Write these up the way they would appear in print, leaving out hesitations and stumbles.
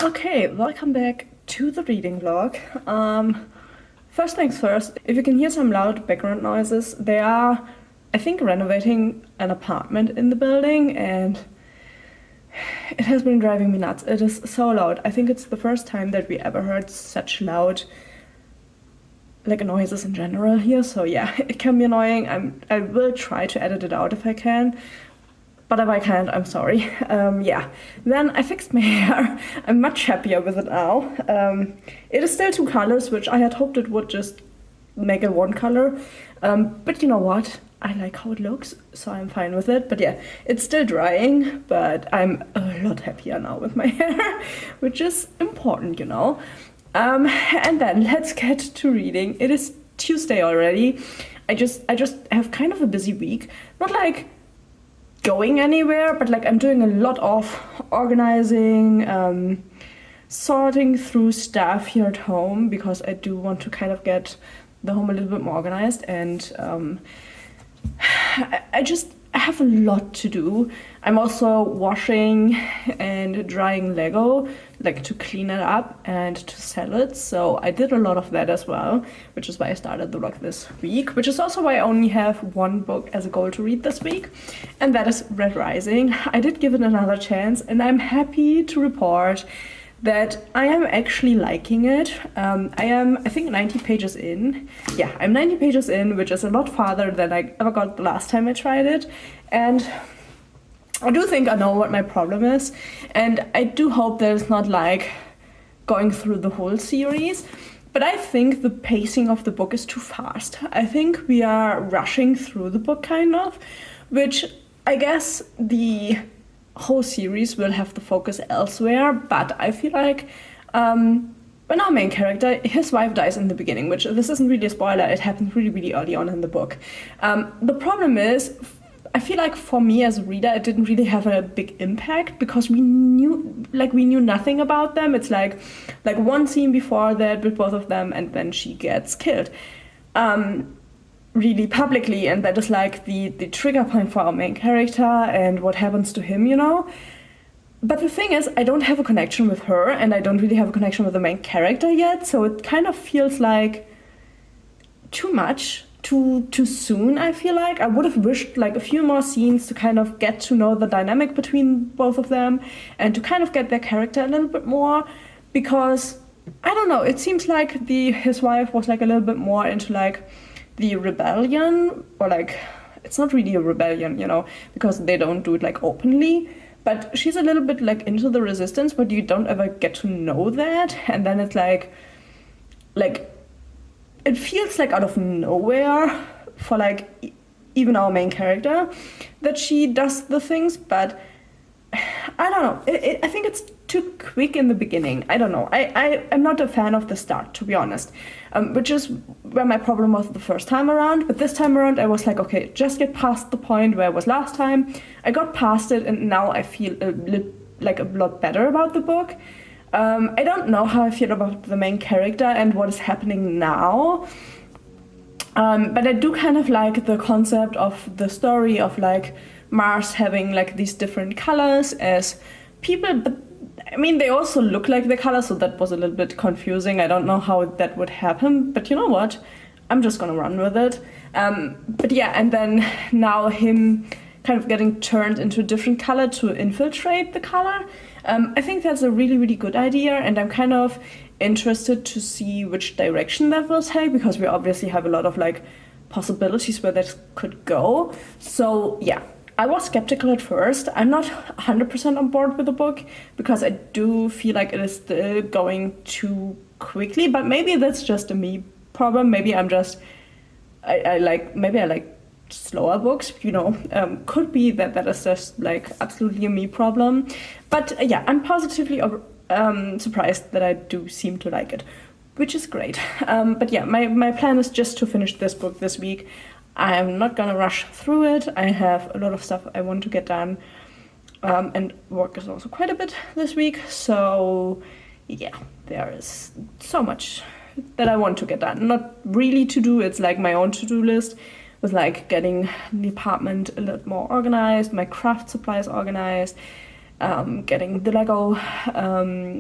Okay, welcome back to the reading vlog. First things first, if you can hear some loud background noises, they are, I think, renovating an apartment in the building, and it has been driving me nuts. It is so loud. I think it's the first time that we ever heard such loud noises in general here, so yeah, it can be annoying. I will try to edit it out if I can. But if I can't, I'm sorry. Yeah. Then I fixed my hair. I'm much happier with it now. It is still two colors, which I had hoped it would just make it one color. But you know what? I like how it looks, so I'm fine with it. But yeah, it's still drying, but I'm a lot happier now with my hair, which is important, you know. And then let's get to reading. It is Tuesday already. I just have kind of a busy week. Not like going anywhere, but like I'm doing a lot of organizing, sorting through stuff here at home, because I do want to kind of get the home a little bit more organized, and I have a lot to do. I'm also washing and drying Lego, like to clean it up and to sell it. So I did a lot of that as well, which is why I started the vlog this week, which is also why I only have one book as a goal to read this week, and that is Red Rising. I did give it another chance, and I'm happy to report that I am actually liking it. I think 90 pages in. Yeah, I'm 90 pages in, which is a lot farther than I ever got the last time I tried it. And I do think I know what my problem is. And I do hope that it's not like going through the whole series. But I think the pacing of the book is too fast. I think we are rushing through the book, kind of, which I guess the whole series will have the focus elsewhere, but I feel like when our main character, his wife dies in the beginning, which this isn't really a spoiler, it happens really, really early on in the book. The problem is, I feel like for me as a reader, it didn't really have a big impact, because we knew nothing about them. It's like one scene before that with both of them, and then she gets killed. Really publicly, and that is like the trigger point for our main character and what happens to him, you know. But the thing is, I don't have a connection with her, and I don't really have a connection with the main character yet, so it kind of feels like too much, too soon. I feel like I would have wished like a few more scenes to kind of get to know the dynamic between both of them, and to kind of get their character a little bit more, because I don't know, it seems like his wife was like a little bit more into like the rebellion, or like, it's not really a rebellion, you know, because they don't do it like openly, but she's a little bit like into the resistance, but you don't ever get to know that. And then it's like it feels like out of nowhere for like even our main character that she does the things, but I don't know. I think it's too quick in the beginning. I don't know. I'm not a fan of the start, to be honest, which is where my problem was the first time around. But this time around, I was like, okay, just get past the point where I was last time. I got past it, and now I feel a lot better about the book. I don't know how I feel about the main character and what is happening now. But I do kind of like the concept of the story of like Mars having like these different colors as people, but I mean, they also look like the colors, so that was a little bit confusing. I don't know how that would happen, but you know what? I'm just gonna run with it. But yeah, and then now him kind of getting turned into a different color to infiltrate the color. I think that's a really, really good idea, and I'm kind of interested to see which direction that will take, because we obviously have a lot of like possibilities where that could go. So yeah, I was skeptical at first. I'm not 100% on board with the book, because I do feel like it is still going too quickly, but maybe that's just a me problem. Maybe I'm just, I like slower books, you know. Could be that is just like absolutely a me problem. But yeah, I'm positively surprised that I do seem to like it, which is great. But yeah, my plan is just to finish this book this week. I'm not gonna rush through it. I have a lot of stuff I want to get done, and work is also quite a bit this week. So yeah, there is so much that I want to get done. Not really to do, it's like my own to-do list, with like getting the apartment a little more organized, my craft supplies organized, getting the Lego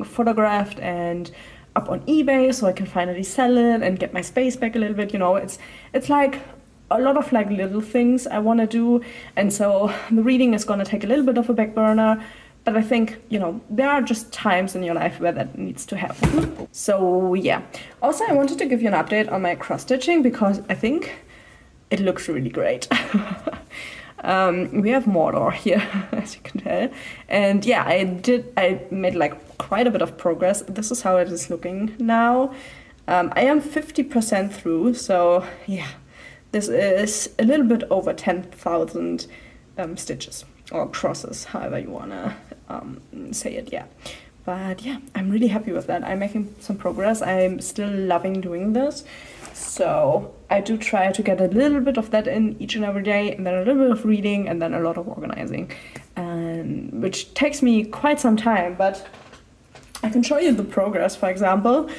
photographed and up on eBay so I can finally sell it and get my space back a little bit. It's like a lot of like little things I want to do, and so the reading is going to take a little bit of a back burner. But I think, there are just times in your life where that needs to happen. So yeah. Also, I wanted to give you an update on my cross-stitching because I think it looks really great. We have Mordor here, as you can tell. And yeah, I made like quite a bit of progress. This is how it is looking now. I am 50% through, so yeah. This is a little bit over 10,000 stitches, or crosses, however you want to say it, yeah. But yeah, I'm really happy with that. I'm making some progress. I'm still loving doing this. So I do try to get a little bit of that in each and every day, and then a little bit of reading, and then a lot of organizing, which takes me quite some time, but I can show you the progress. For example,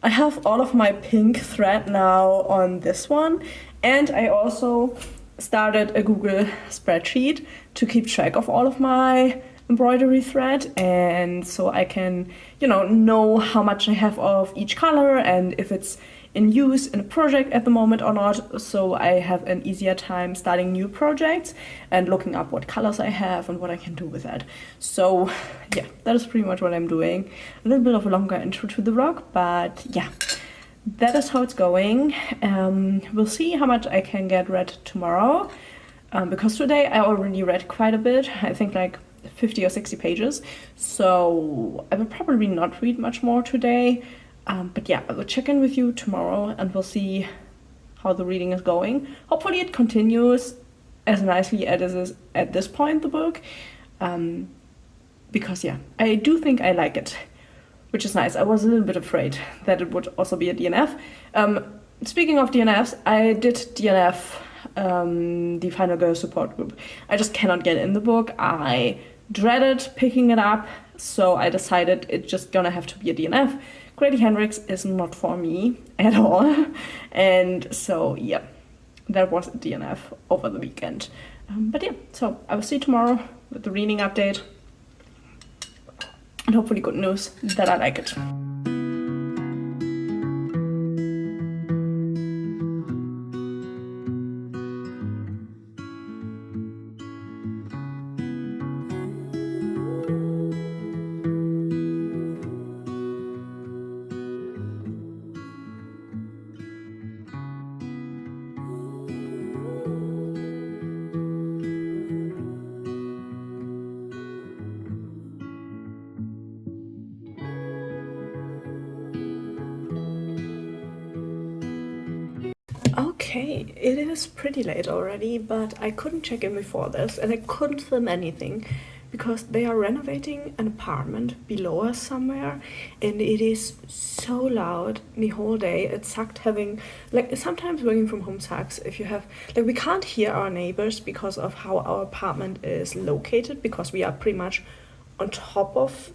I have all of my pink thread now on this one, and I also started a Google spreadsheet to keep track of all of my embroidery thread, and so I can, know how much I have of each color and if it's in use in a project at the moment or not, so I have an easier time starting new projects and looking up what colors I have and what I can do with that. So yeah, that is pretty much what I'm doing. A little bit of a longer intro to the vlog, but yeah, that is how it's going. We'll see how much I can get read tomorrow, because today I already read quite a bit, I think like 50 or 60 pages, so I will probably not read much more today. But yeah, I will check in with you tomorrow and we'll see how the reading is going. Hopefully it continues as nicely as it is at this point, the book. Because yeah, I do think I like it, which is nice. I was a little bit afraid that it would also be a DNF. Speaking of DNFs, I did DNF the Final Girl support group. I just cannot get in the book. I dreaded picking it up, so I decided it's just gonna have to be a DNF. Grady Hendrix is not for me at all, and so yeah, that was a DNF over the weekend. But yeah, so I will see you tomorrow with the reading update, and hopefully good news that I like it. Okay, it is pretty late already, but I couldn't check in before this and I couldn't film anything because they are renovating an apartment below us somewhere, and it is so loud the whole day. It sucked having, like, sometimes working from home sucks if you have, like, we can't hear our neighbors because of how our apartment is located, because we are pretty much on top of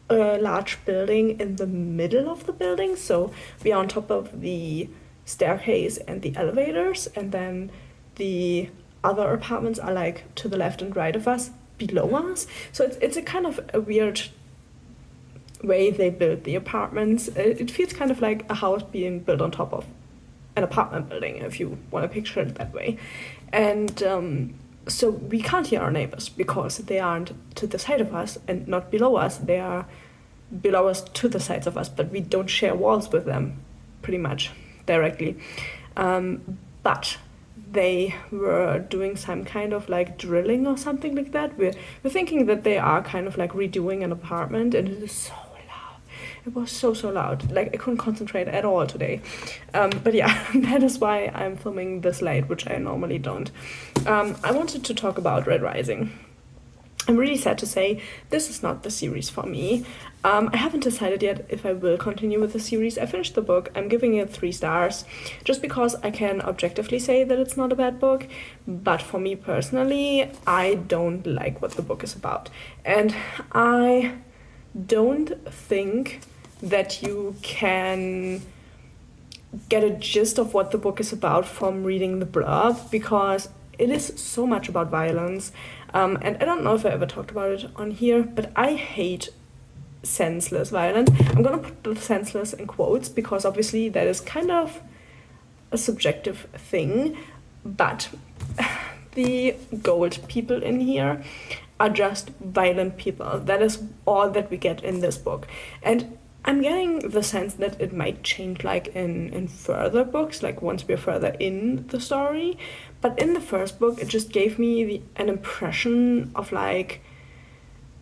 a large building in the middle of the building, so we are on top of the staircase and the elevators, and then the other apartments are like to the left and right of us, below us. So it's a kind of a weird way they build the apartments. It feels kind of like a house being built on top of an apartment building, if you want to picture it that way. And so we can't hear our neighbors because they aren't to the side of us and not below us. They are below us to the sides of us, but we don't share walls with them pretty much directly. But they were doing some kind of like drilling or something like that. We're thinking that they are kind of like redoing an apartment, and it is so loud. It was so loud. Like, I couldn't concentrate at all today. But yeah, that is why I'm filming this late, which I normally don't. I wanted to talk about Red Rising. I'm really sad to say this is not the series for me. I haven't decided yet if I will continue with the series. I finished the book. I'm giving it 3 stars just because I can objectively say that it's not a bad book. But for me personally, I don't like what the book is about. And I don't think that you can get a gist of what the book is about from reading the blurb, because it is so much about violence. And I don't know if I ever talked about it on here, but I hate senseless violence. I'm gonna put the senseless in quotes because obviously that is kind of a subjective thing, but the gold people in here are just violent people. That is all that we get in this book. And I'm getting the sense that it might change like in further books, like once we're further in the story. But in the first book, it just gave me an impression of like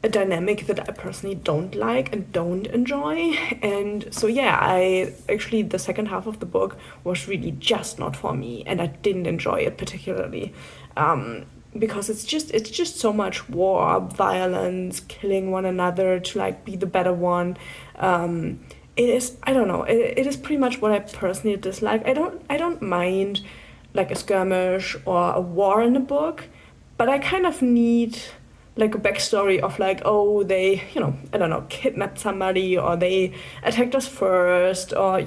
a dynamic that I personally don't like and don't enjoy. And so yeah, I actually, the second half of the book was really just not for me, and I didn't enjoy it particularly. Because it's just so much war, violence, killing one another to like be the better one. It is, I don't know, it is pretty much what I personally dislike. I don't mind like a skirmish or a war in a book, but I kind of need like a backstory of like, oh, they, I don't know, kidnapped somebody, or they attacked us first, or,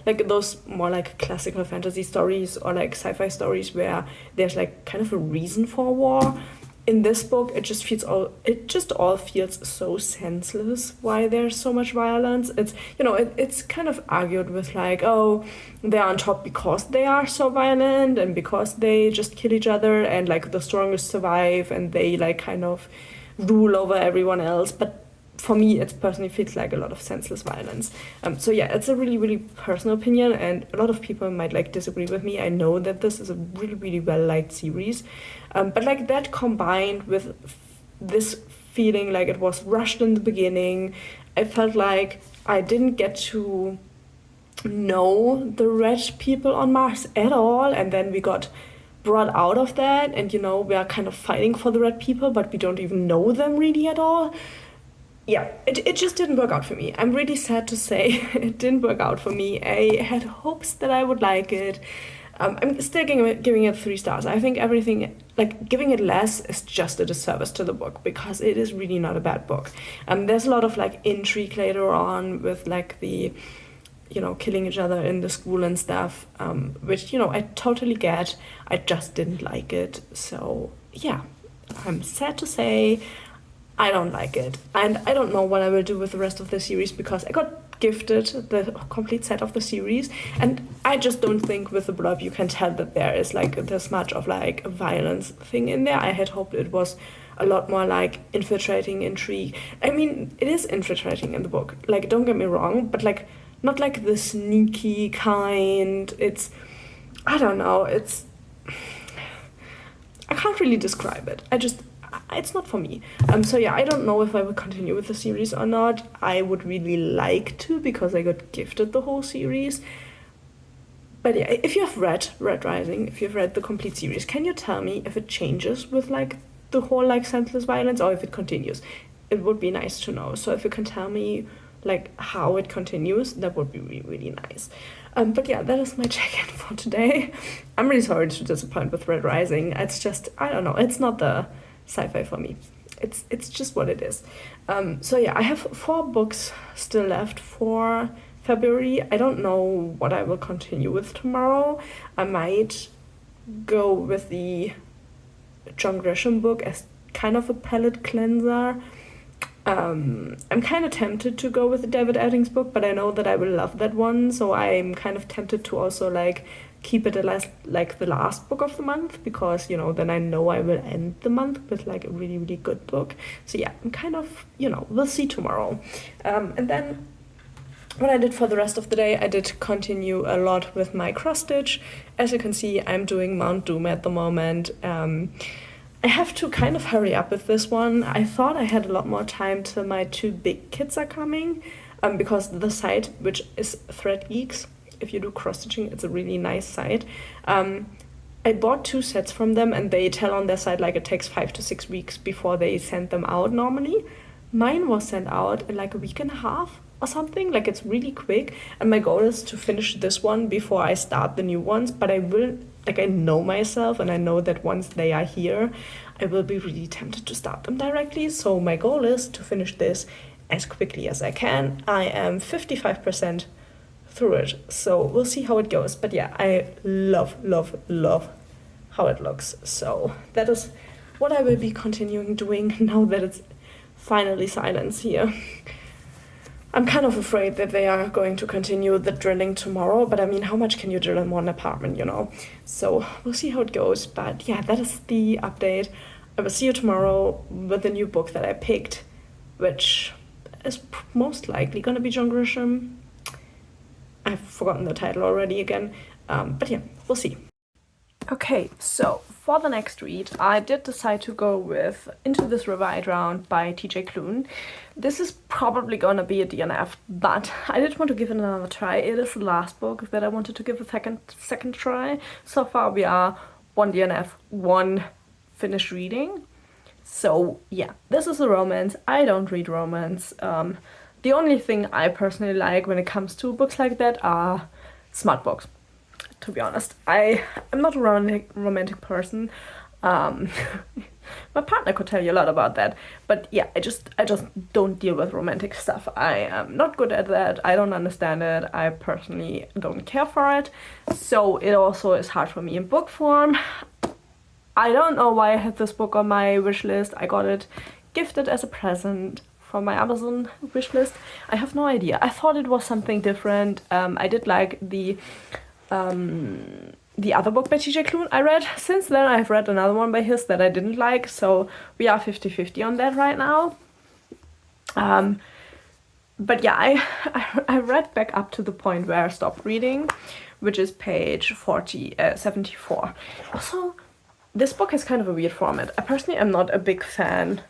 like those more like classical fantasy stories or like sci-fi stories where there's like kind of a reason for a war. In this book, it just all feels so senseless why there's so much violence. It's, it's kind of argued with like, oh, they're on top because they are so violent and because they just kill each other, and like the strongest survive and they like kind of rule over everyone else. But for me, it personally feels like a lot of senseless violence. So yeah, it's a really, really personal opinion, and a lot of people might like disagree with me. I know that this is a really, really well-liked series, but like that combined with this feeling like it was rushed in the beginning, I felt like I didn't get to know the red people on Mars at all, and then we got brought out of that, and we are kind of fighting for the red people, but we don't even know them really at all. Yeah, it just didn't work out for me. I'm really sad to say it didn't work out for me. I had hopes that I would like it. I'm still giving it 3 stars. I think everything, like giving it less is just a disservice to the book, because it is really not a bad book. There's a lot of like intrigue later on with like the, killing each other in the school and stuff, which, I totally get. I just didn't like it. So yeah, I'm sad to say I don't like it. And I don't know what I will do with the rest of the series, because I got gifted the complete set of the series, and I just don't think with the blurb you can tell that there is like this much of like a violence thing in there. I had hoped it was a lot more like infiltrating intrigue. I mean, it is infiltrating in the book, like don't get me wrong, but like not like the sneaky kind. It's, I don't know, I can't really describe it. It's not for me. So yeah, I don't know if I will continue with the series or not. I would really like to, because I got gifted the whole series. But yeah, if you have read Red Rising, if you've read the complete series, can you tell me if it changes with like the whole like senseless violence, or if it continues? It would be nice to know. So if you can tell me like how it continues, that would be really, really nice. But yeah, that is my check-in for today. I'm really sorry to disappoint with Red Rising. It's just, I don't know, it's not the sci-fi for me. It's just what it is. So yeah, I have 4 books still left for February. I don't know what I will continue with tomorrow. I might go with the John Grisham book as kind of a palate cleanser. I'm kind of tempted to go with the David Eddings book, but I know that I will love that one, so I'm kind of tempted to also like keep it as like the last book of the month, because then I know I will end the month with like a really, really good book. So yeah, I'm kind of, we'll see tomorrow. And then what I did for the rest of the day, I did continue a lot with my cross stitch. As you can see, I'm doing Mount Doom at the moment. I have to kind of hurry up with this one. I thought I had a lot more time till my 2 big kids are coming, because the site, which is Thread Geeks, if you do cross stitching, it's a really nice site. I bought 2 sets from them, and they tell on their site like it takes 5 to 6 weeks before they send them out normally. Mine was sent out in like a week and a half or something. Like it's really quick, and my goal is to finish this one before I start the new ones. But I will, like, I know myself, and I know that once they are here, I will be really tempted to start them directly. So my goal is to finish this as quickly as I can. I am 55% through it, so we'll see how it goes. But yeah, I love how it looks. So that is what I will be continuing doing now that it's finally silence here. I'm kind of afraid that they are going to continue the drilling tomorrow, but I mean, how much can you drill in one apartment, you know? So we'll see how it goes, but yeah, that is the update. I will see you tomorrow with the new book that I picked, which is most likely gonna be John Grisham. I've forgotten the title already again, but yeah, we'll see. Okay, so for the next read, I did decide to go with Into This River I Drowned by TJ Klune. This is probably gonna be a DNF, but I did want to give it another try. It is the last book that I wanted to give a second try. So far we are 1 DNF, 1 finished reading. So yeah, this is a romance. I don't read romance. The only thing I personally like when it comes to books like that are smart books. To be honest, I'm not a romantic person. My partner could tell you a lot about that, but yeah, I just don't deal with romantic stuff. I am not good at that. I don't understand it. I personally don't care for it, so it also is hard for me in book form. I don't know why I had this book on my wish list. I got it gifted as a present from my Amazon wish list. I have no idea. I thought it was something different. I did like the other book by TJ Klune I read. Since then I've read another one by his that I didn't like, so we are 50-50 on that right now. But yeah, I read back up to the point where I stopped reading, which is page 74. Also, this book has kind of a weird format. I personally am not a big fan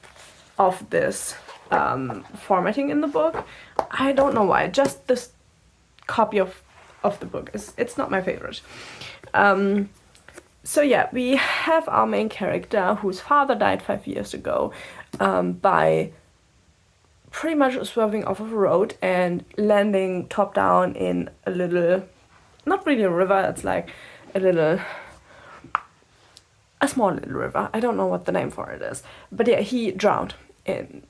of this formatting in the book. I don't know why. Just this copy of the book it's not my favorite. So yeah, we have our main character whose father died 5 years ago by pretty much swerving off of a road and landing top down in a little, not really a river, it's like a small little river. I don't know what the name for it is, but yeah, he drowned in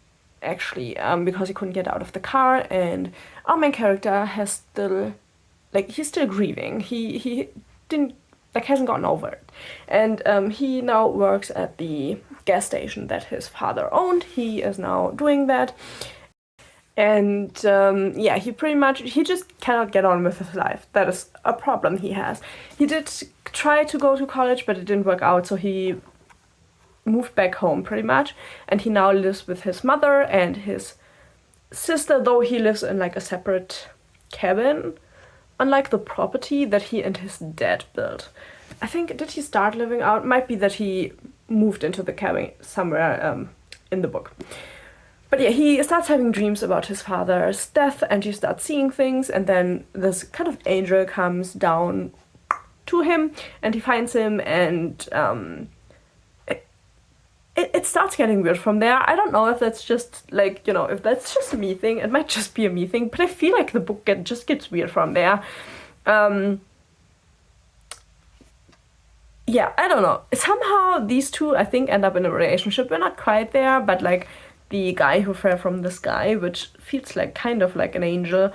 actually because he couldn't get out of the car, and our main character has still, like, he's still grieving. He didn't, like, hasn't gotten over it. And he now works at the gas station that his father owned. He is now doing that. And yeah, he just cannot get on with his life. That is a problem he has. He did try to go to college, but it didn't work out, so he moved back home pretty much. And he now lives with his mother and his sister, though he lives in like a separate cabin, unlike the property that he and his dad built. I think, did he start living out? Might be that he moved into the cabin somewhere in the book. But yeah, he starts having dreams about his father's death, and he starts seeing things, and then this kind of angel comes down to him, and he finds him, and it starts getting weird from there. I don't know if that's just, like, you know, if that's just a me thing. It might just be a me thing, but I feel like the book just gets weird from there. Yeah, I don't know. Somehow these two, I think, end up in a relationship. We're not quite there, but like the guy who fell from the sky, which feels like kind of like an angel,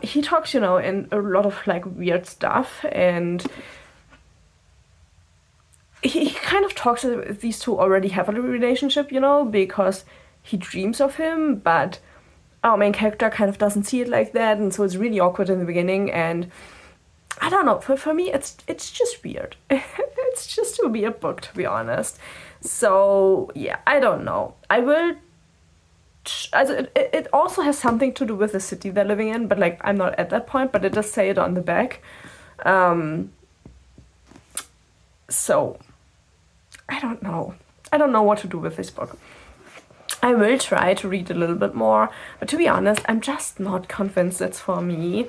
he talks, you know, in a lot of like weird stuff, and he kind of talks as if these two already have a relationship, you know, because he dreams of him, but our main character kind of doesn't see it like that, and so it's really awkward in the beginning, and I don't know, for me it's just weird. It's just a weird book, to be honest. So yeah, I don't know. I will it also has something to do with the city they're living in, but like I'm not at that point, but it does say it on the back. So I don't know. I don't know what to do with this book. I will try to read a little bit more, but to be honest, I'm just not convinced it's for me.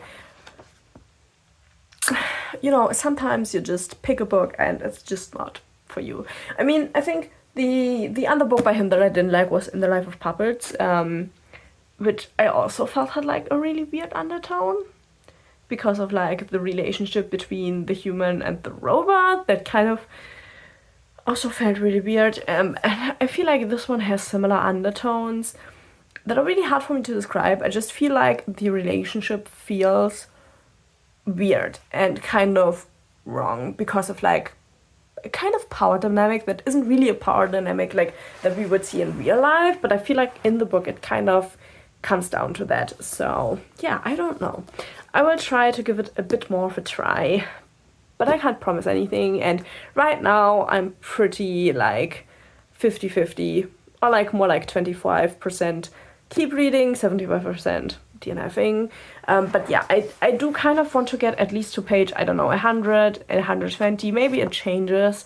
You know, sometimes you just pick a book and it's just not for you. I mean, I think the other book by him that I didn't like was In the Life of Puppets, which I also felt had like a really weird undertone because of like the relationship between the human and the robot that kind of also felt really weird. And I feel like this one has similar undertones that are really hard for me to describe. I just feel like the relationship feels weird and kind of wrong because of like a kind of power dynamic that isn't really a power dynamic like that we would see in real life, but I feel like in the book it kind of comes down to that. So yeah, I don't know. I will try to give it a bit more of a try, but I can't promise anything. And right now I'm pretty like 50-50, or like more like 25% keep reading, 75% DNFing. But yeah, I do kind of want to get at least to page, I don't know, 100, 120, maybe it changes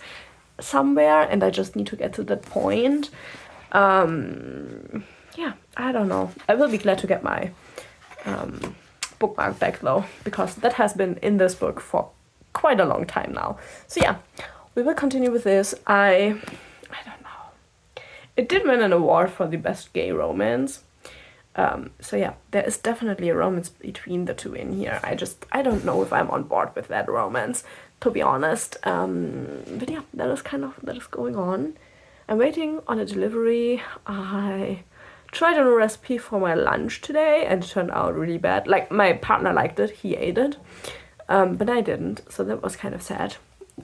somewhere, and I just need to get to that point. Yeah, I don't know. I will be glad to get my bookmark back though, because that has been in this book for quite a long time now. So yeah, we will continue with this. I don't know. It did win an award for the best gay romance. So yeah, there is definitely a romance between the two in here. I don't know if I'm on board with that romance, to be honest. But yeah, that is going on. I'm waiting on a delivery. I tried a new recipe for my lunch today and it turned out really bad. Like, my partner liked it, he ate it, but I didn't, so that was kind of sad.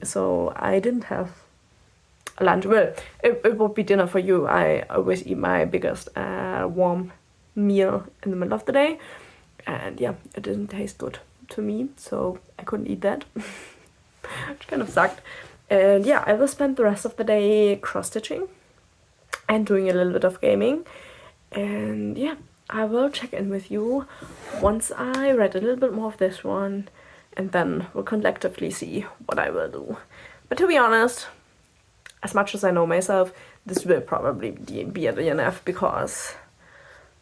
So I didn't have lunch. Well, it would be dinner for you. I always eat my biggest warm meal in the middle of the day, and yeah, it didn't taste good to me, so I couldn't eat that, which kind of sucked. And yeah, I will spend the rest of the day cross-stitching and doing a little bit of gaming. And yeah, I will check in with you once I read a little bit more of this one, and then we'll collectively see what I will do. But to be honest, as much as I know myself, this will probably be a DNF, because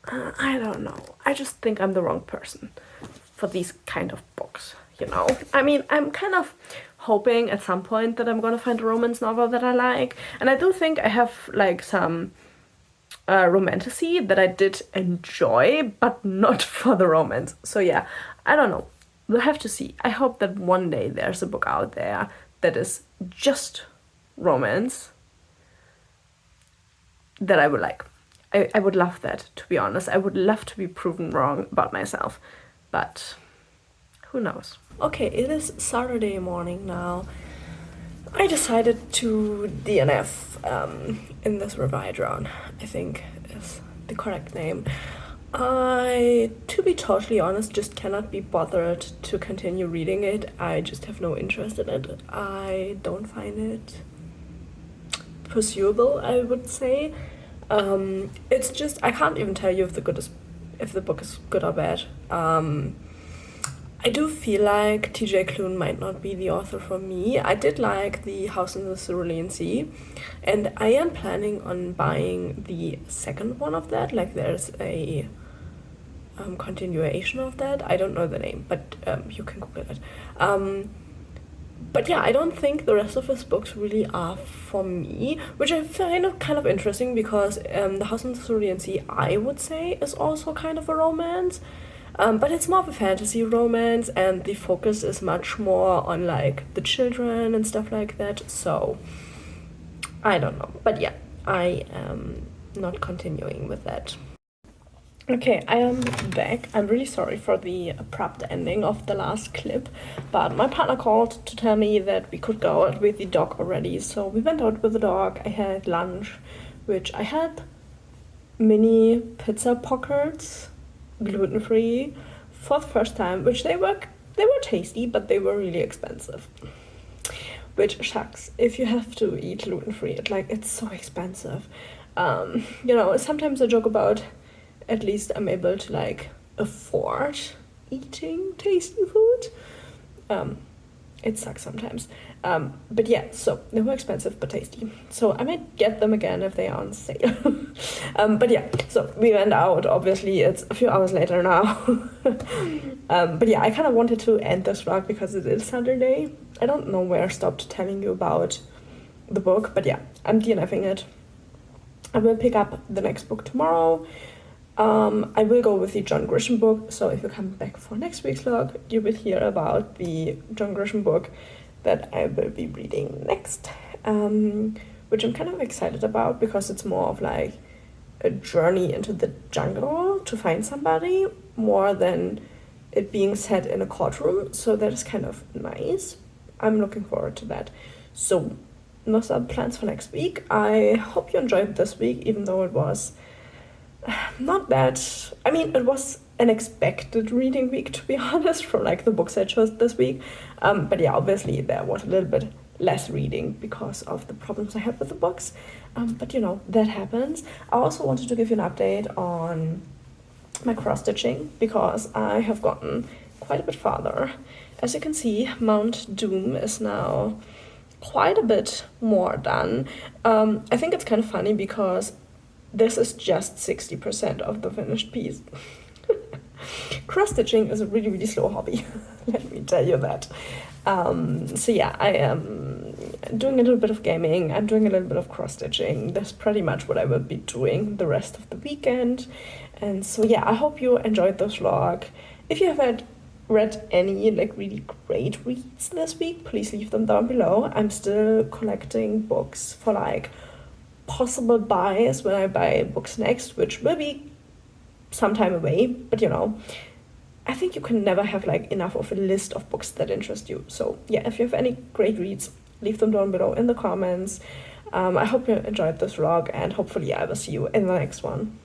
I don't know. I just think I'm the wrong person for these kind of books, you know? I mean, I'm kind of hoping at some point that I'm gonna find a romance novel that I like. And I do think I have like some romantasy that I did enjoy, but not for the romance. So yeah, I don't know. We'll have to see. I hope that one day there's a book out there that is just romance that I would like. I would love that, to be honest. I would love to be proven wrong about myself, but who knows? Okay, it is Saturday morning now. I decided to DNF in this revise round, I think is the correct name. I, to be totally honest, just cannot be bothered to continue reading it. I just have no interest in it. I don't find it pursuable, I would say. It's just, I can't even tell you if the book is good or bad. I do feel like TJ Klune might not be the author for me. I did like The House in the Cerulean Sea, and I am planning on buying the second one of that. Like, there's a continuation of that. I don't know the name, but you can Google it. But yeah, I don't think the rest of his books really are for me, which I find kind of interesting, because The House in the Cerulean Sea, I would say, is also kind of a romance. But it's more of a fantasy romance, and the focus is much more on like the children and stuff like that. So I don't know. But yeah, I am not continuing with that. Okay, I am back. I'm really sorry for the abrupt ending of the last clip, but my partner called to tell me that we could go out with the dog already. So we went out with the dog. I had lunch, which I had mini pizza pockets, gluten-free, for the first time, which they were tasty, but they were really expensive. Which sucks if you have to eat gluten-free. It's so expensive. You know, sometimes I joke about, at least I'm able to like afford eating tasty food. It sucks sometimes. But yeah, so they were expensive but tasty. So I might get them again if they are on sale. But yeah, so we went out. Obviously, it's a few hours later now. But yeah, I kind of wanted to end this vlog because it is Saturday. I don't know where I stopped telling you about the book, but yeah, I'm DNFing it. I will pick up the next book tomorrow. I will go with the John Grisham book, so if you come back for next week's vlog, you will hear about the John Grisham book that I will be reading next, which I'm kind of excited about, because it's more of like a journey into the jungle to find somebody, more than it being set in a courtroom, so that is kind of nice. I'm looking forward to that. So most of the plans for next week. I hope you enjoyed this week, even though it was not that. I mean, it was an expected reading week, to be honest, from like the books I chose this week. But yeah, obviously there was a little bit less reading because of the problems I had with the books. But you know, that happens. I also wanted to give you an update on my cross stitching because I have gotten quite a bit farther. As you can see, Mount Doom is now quite a bit more done. I think it's kind of funny because this is just 60% of the finished piece. Cross stitching is a really, really slow hobby. Let me tell you that. So yeah, I am doing a little bit of gaming. I'm doing a little bit of cross stitching. That's pretty much what I will be doing the rest of the weekend. And so yeah, I hope you enjoyed this vlog. If you have read any like really great reads this week, please leave them down below. I'm still collecting books for like possible buys when I buy books next, which will be some time away, but you know, I think you can never have like enough of a list of books that interest you. So yeah, if you have any great reads, leave them down below in the comments. I hope you enjoyed this vlog, and hopefully I will see you in the next one.